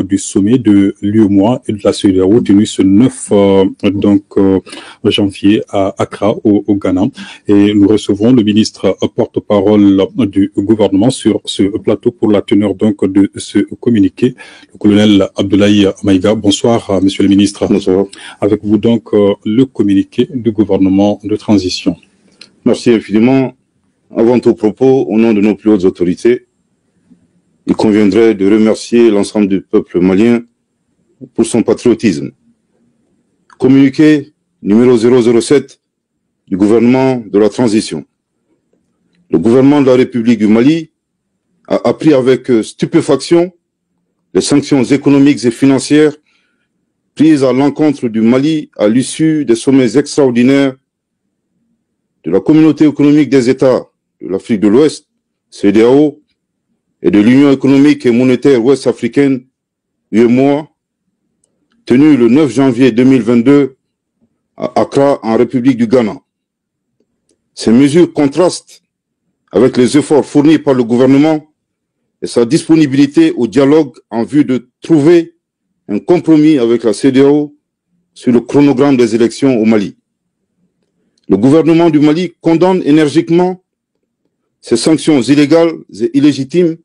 du sommet de l'UEMOA et de la CEDEAO tenu ce 9 janvier à Accra au Ghana. Et nous recevons le ministre porte-parole du gouvernement sur ce plateau pour la teneur donc de ce communiqué, le colonel Abdoulaye Maïga. Bonsoir, monsieur le ministre. Bonsoir. Avec vous donc le communiqué du gouvernement de transition. Merci infiniment. Avant tout propos, au nom de nos plus hautes autorités, il conviendrait de remercier l'ensemble du peuple malien pour son patriotisme. Communiqué numéro 007 du gouvernement de la transition. Le gouvernement de la République du Mali a appris avec stupéfaction les sanctions économiques et financières prises à l'encontre du Mali à l'issue des sommets extraordinaires de la Communauté économique des États de l'Afrique de l'Ouest, CEDEAO, et de l'Union économique et monétaire ouest-africaine, UEMOA, tenue le 9 janvier 2022 à Accra, en République du Ghana. Ces mesures contrastent avec les efforts fournis par le gouvernement et sa disponibilité au dialogue en vue de trouver un compromis avec la CEDEAO sur le chronogramme des élections au Mali. Le gouvernement du Mali condamne énergiquement ces sanctions illégales et illégitimes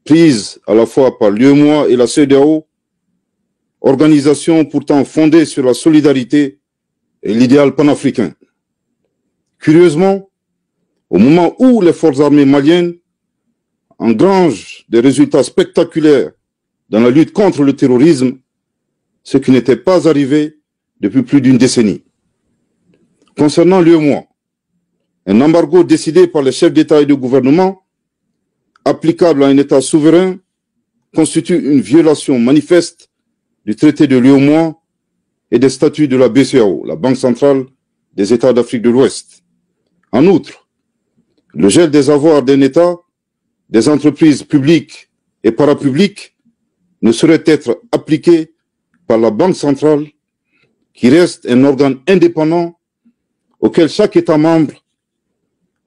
prises à la fois par l'UEMOA et la CEDEAO, organisation pourtant fondée sur la solidarité et l'idéal panafricain. Curieusement, au moment où les forces armées maliennes engrangent des résultats spectaculaires dans la lutte contre le terrorisme, ce qui n'était pas arrivé depuis plus d'une décennie. Concernant l'UEMOA, un embargo décidé par les chefs d'État et de gouvernement, applicable à un État souverain, constitue une violation manifeste du traité de l'UEMOA et des statuts de la BCEAO, la Banque centrale des États d'Afrique de l'Ouest. En outre, le gel des avoirs d'un État, des entreprises publiques et parapubliques ne saurait être appliqué par la Banque centrale, qui reste un organe indépendant auquel chaque État membre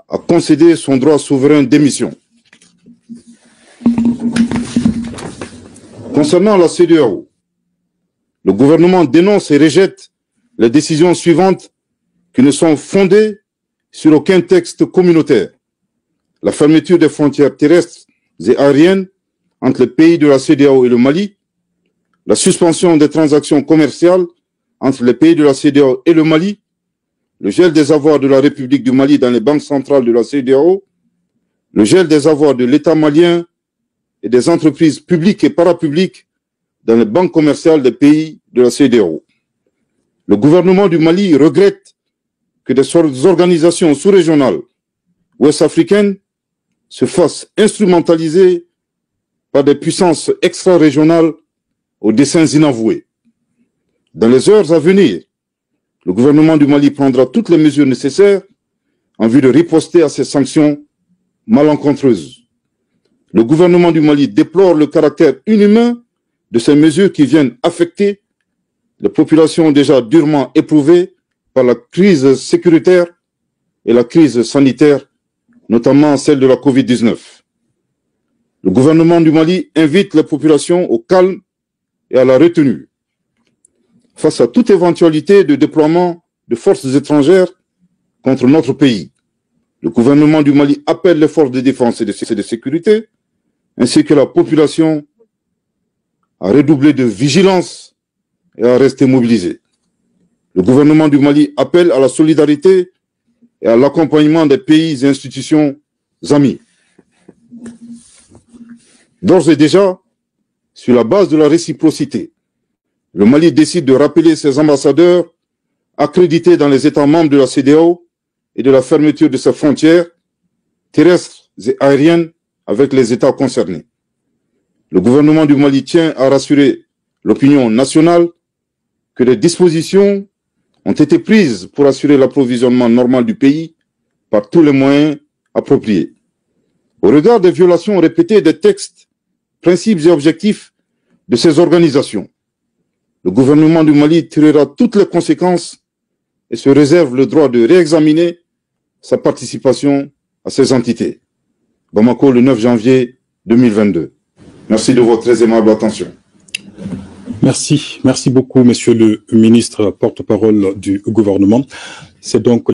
a concédé son droit souverain d'émission. Concernant la CEDEAO, le gouvernement dénonce et rejette les décisions suivantes qui ne sont fondées sur aucun texte communautaire. La fermeture des frontières terrestres et aériennes entre les pays de la CEDEAO et le Mali, la suspension des transactions commerciales entre les pays de la CEDEAO et le Mali, le gel des avoirs de la République du Mali dans les banques centrales de la CEDEAO, le gel des avoirs de l'État malien et des entreprises publiques et parapubliques dans les banques commerciales des pays de la CEDEAO. Le gouvernement du Mali regrette que des organisations sous-régionales ouest-africaines se fassent instrumentaliser par des puissances extra-régionales aux desseins inavoués. Dans les heures à venir, le gouvernement du Mali prendra toutes les mesures nécessaires en vue de riposter à ces sanctions malencontreuses. Le gouvernement du Mali déplore le caractère inhumain de ces mesures qui viennent affecter les populations déjà durement éprouvées par la crise sécuritaire et la crise sanitaire, notamment celle de la Covid-19. Le gouvernement du Mali invite les populations au calme et à la retenue. Face à toute éventualité de déploiement de forces étrangères contre notre pays, le gouvernement du Mali appelle les forces de défense et de sécurité, ainsi que la population, à redoubler de vigilance et à rester mobilisée. Le gouvernement du Mali appelle à la solidarité et à l'accompagnement des pays et institutions amis. D'ores et déjà, sur la base de la réciprocité, le Mali décide de rappeler ses ambassadeurs accrédités dans les États membres de la CEDEAO et de la fermeture de ses frontières terrestres et aériennes avec les États concernés. Le gouvernement du Mali tient à rassurer l'opinion nationale que des dispositions ont été prises pour assurer l'approvisionnement normal du pays par tous les moyens appropriés. Au regard des violations répétées des textes, principes et objectifs de ces organisations, le gouvernement du Mali tirera toutes les conséquences et se réserve le droit de réexaminer sa participation à ces entités. Bamako, le 9 janvier 2022. Merci de votre très aimable attention. Merci beaucoup, monsieur le ministre porte-parole du gouvernement. C'est donc